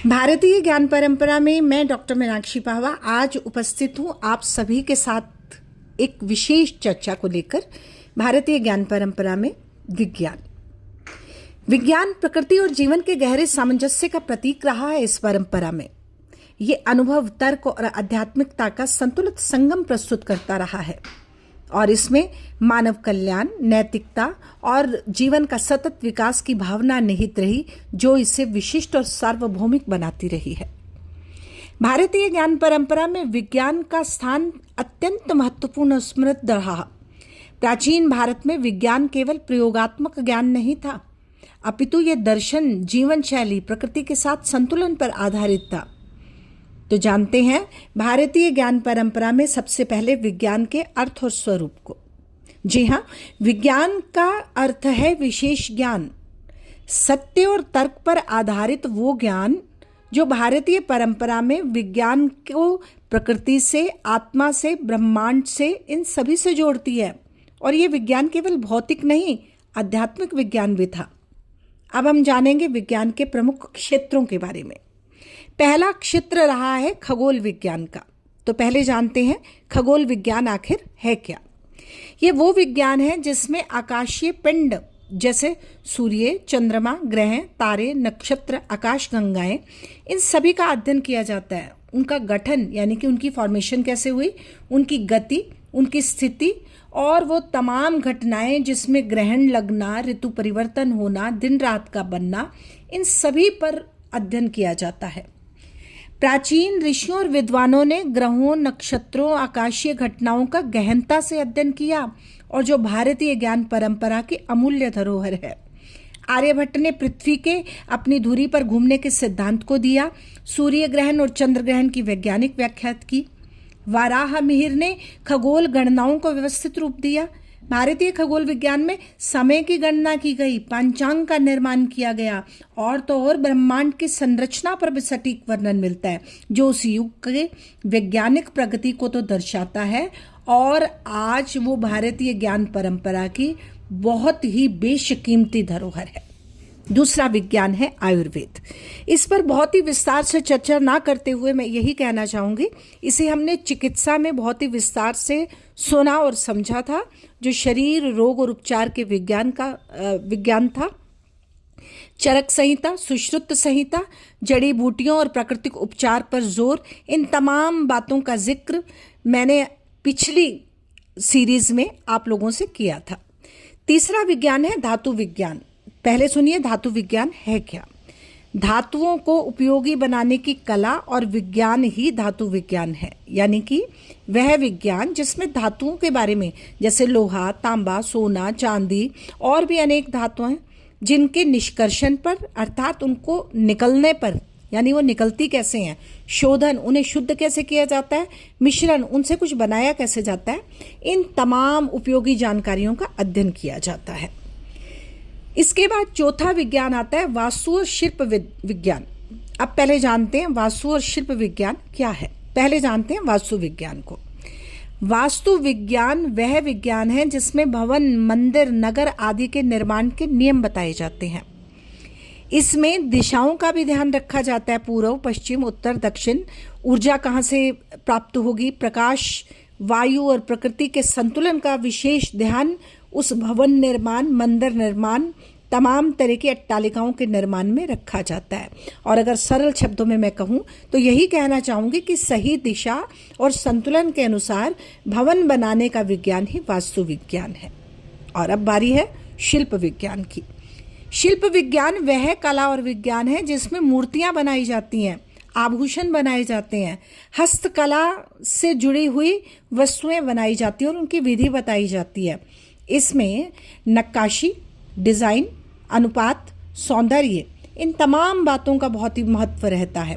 भारतीय ज्ञान परंपरा में मैं डॉक्टर मीनाक्षी पाहवा आज उपस्थित हूँ आप सभी के साथ एक विशेष चर्चा को लेकर। भारतीय ज्ञान परंपरा में विज्ञान प्रकृति और जीवन के गहरे सामंजस्य का प्रतीक रहा है। इस परंपरा में ये अनुभव, तर्क और आध्यात्मिकता का संतुलित संगम प्रस्तुत करता रहा है और इसमें मानव कल्याण, नैतिकता और जीवन का सतत विकास की भावना निहित रही, जो इसे विशिष्ट और सार्वभौमिक बनाती रही है। भारतीय ज्ञान परंपरा में विज्ञान का स्थान अत्यंत महत्वपूर्ण और समृद्ध रहा। प्राचीन भारत में विज्ञान केवल प्रयोगात्मक ज्ञान नहीं था, अपितु ये दर्शन, जीवन शैली, प्रकृति के साथ संतुलन पर आधारित था। तो जानते हैं भारतीय ज्ञान परंपरा में सबसे पहले विज्ञान के अर्थ और स्वरूप को। जी हाँ, विज्ञान का अर्थ है विशेष ज्ञान, सत्य और तर्क पर आधारित वो ज्ञान जो भारतीय परंपरा में विज्ञान को प्रकृति से, आत्मा से, ब्रह्मांड से, इन सभी से जोड़ती है। और ये विज्ञान केवल भौतिक नहीं, आध्यात्मिक विज्ञान भी था। अब हम जानेंगे विज्ञान के प्रमुख क्षेत्रों के बारे में। पहला क्षेत्र रहा है खगोल विज्ञान का। तो पहले जानते हैं खगोल विज्ञान आखिर है क्या। ये वो विज्ञान है जिसमें आकाशीय पिंड जैसे सूर्य, चंद्रमा, ग्रह, तारे, नक्षत्र, आकाशगंगाएं, इन सभी का अध्ययन किया जाता है। उनका गठन यानी कि उनकी फॉर्मेशन कैसे हुई, उनकी गति, उनकी स्थिति और वो तमाम घटनाएं जिसमें ग्रहण लगना, ऋतु परिवर्तन होना, दिन रात का बनना, इन सभी पर अध्ययन किया जाता है। प्राचीन ऋषियों और विद्वानों ने ग्रहों, नक्षत्रों, आकाशीय घटनाओं का गहनता से अध्ययन किया और जो भारतीय ज्ञान परंपरा की अमूल्य धरोहर है। आर्यभट्ट ने पृथ्वी के अपनी धुरी पर घूमने के सिद्धांत को दिया। सूर्य ग्रहण और चंद्र ग्रहण की वैज्ञानिक व्याख्या की। वाराह मिहिर ने खगोल गणनाओं को व्यवस्थित रूप दिया। भारतीय खगोल विज्ञान में समय की गणना की गई, पंचांग का निर्माण किया गया और तो और ब्रह्मांड की संरचना पर भी सटीक वर्णन मिलता है, जो उस युग के वैज्ञानिक प्रगति को तो दर्शाता है और आज वो भारतीय ज्ञान परंपरा की बहुत ही बेशकीमती धरोहर है। दूसरा विज्ञान है आयुर्वेद। इस पर बहुत ही विस्तार से चर्चा ना करते हुए मैं यही कहना चाहूँगी, इसे हमने चिकित्सा में बहुत ही विस्तार से सुना और समझा था, जो शरीर, रोग और उपचार के विज्ञान था। चरक संहिता, सुश्रुत संहिता, जड़ी बूटियों और प्राकृतिक उपचार पर जोर, इन तमाम बातों का जिक्र मैंने पिछली सीरीज में आप लोगों से किया था। तीसरा विज्ञान है धातु विज्ञान। पहले सुनिए धातु विज्ञान है क्या। धातुओं को उपयोगी बनाने की कला और विज्ञान ही धातु विज्ञान है, यानी कि वह विज्ञान जिसमें धातुओं के बारे में, जैसे लोहा, तांबा, सोना, चांदी और भी अनेक धातुएं, जिनके निष्कर्षण पर अर्थात उनको निकलने पर, यानी वो निकलती कैसे हैं, शोधन, उन्हें शुद्ध कैसे किया जाता है, मिश्रण, उनसे कुछ बनाया कैसे जाता है, इन तमाम उपयोगी जानकारियों का अध्ययन किया जाता है। इसके बाद चौथा विज्ञान आता है वास्तु और शिल्प विज्ञान। अब पहले जानते हैं वास्तु और शिल्प विज्ञान क्या है। पहले जानते हैं वास्तु विज्ञान को। वास्तु विज्ञान वह विज्ञान है जिसमें भवन, मंदिर, नगर आदि के निर्माण के नियम बताए जाते हैं। इसमें दिशाओं का भी ध्यान रखा जाता है, पूर्व, पश्चिम, उत्तर, दक्षिण, ऊर्जा कहाँ से प्राप्त होगी, प्रकाश, वायु और प्रकृति के संतुलन का विशेष ध्यान उस भवन निर्माण, मंदिर निर्माण, तमाम तरह की अट्टालिकाओं के निर्माण में रखा जाता है। और अगर सरल शब्दों में मैं कहूँ तो यही कहना चाहूँगी कि सही दिशा और संतुलन के अनुसार भवन बनाने का विज्ञान ही वास्तु विज्ञान है। और अब बारी है शिल्प विज्ञान की। शिल्प विज्ञान वह कला और विज्ञान है जिसमें मूर्तियाँ बनाई जाती हैं, आभूषण बनाए जाते हैं, हस्तकला से जुड़ी हुई वस्तुएं बनाई जाती हैं और उनकी विधि बताई जाती है। इसमें नक्काशी, डिज़ाइन, अनुपात, सौंदर्य, इन तमाम बातों का बहुत ही महत्व रहता है।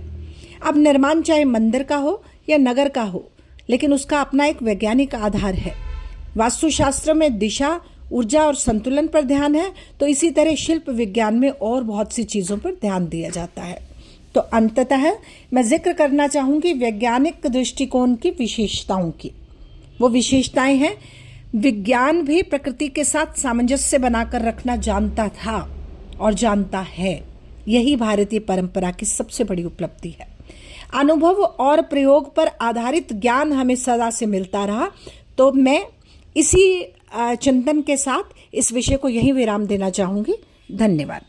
अब निर्माण चाहे मंदिर का हो या नगर का हो, लेकिन उसका अपना एक वैज्ञानिक आधार है। वास्तुशास्त्र में दिशा, ऊर्जा और संतुलन पर ध्यान है, तो इसी तरह शिल्प विज्ञान में और बहुत सी चीज़ों पर ध्यान दिया जाता है। तो अंततः मैं जिक्र करना चाहूँगी वैज्ञानिक दृष्टिकोण की विशेषताओं की। वो विशेषताएं हैं, विज्ञान भी प्रकृति के साथ सामंजस्य बनाकर रखना जानता था और जानता है। यही भारतीय परंपरा की सबसे बड़ी उपलब्धि है। अनुभव और प्रयोग पर आधारित ज्ञान हमें सदा से मिलता रहा। तो मैं इसी चिंतन के साथ इस विषय को यहीं विराम देना चाहूँगी। धन्यवाद।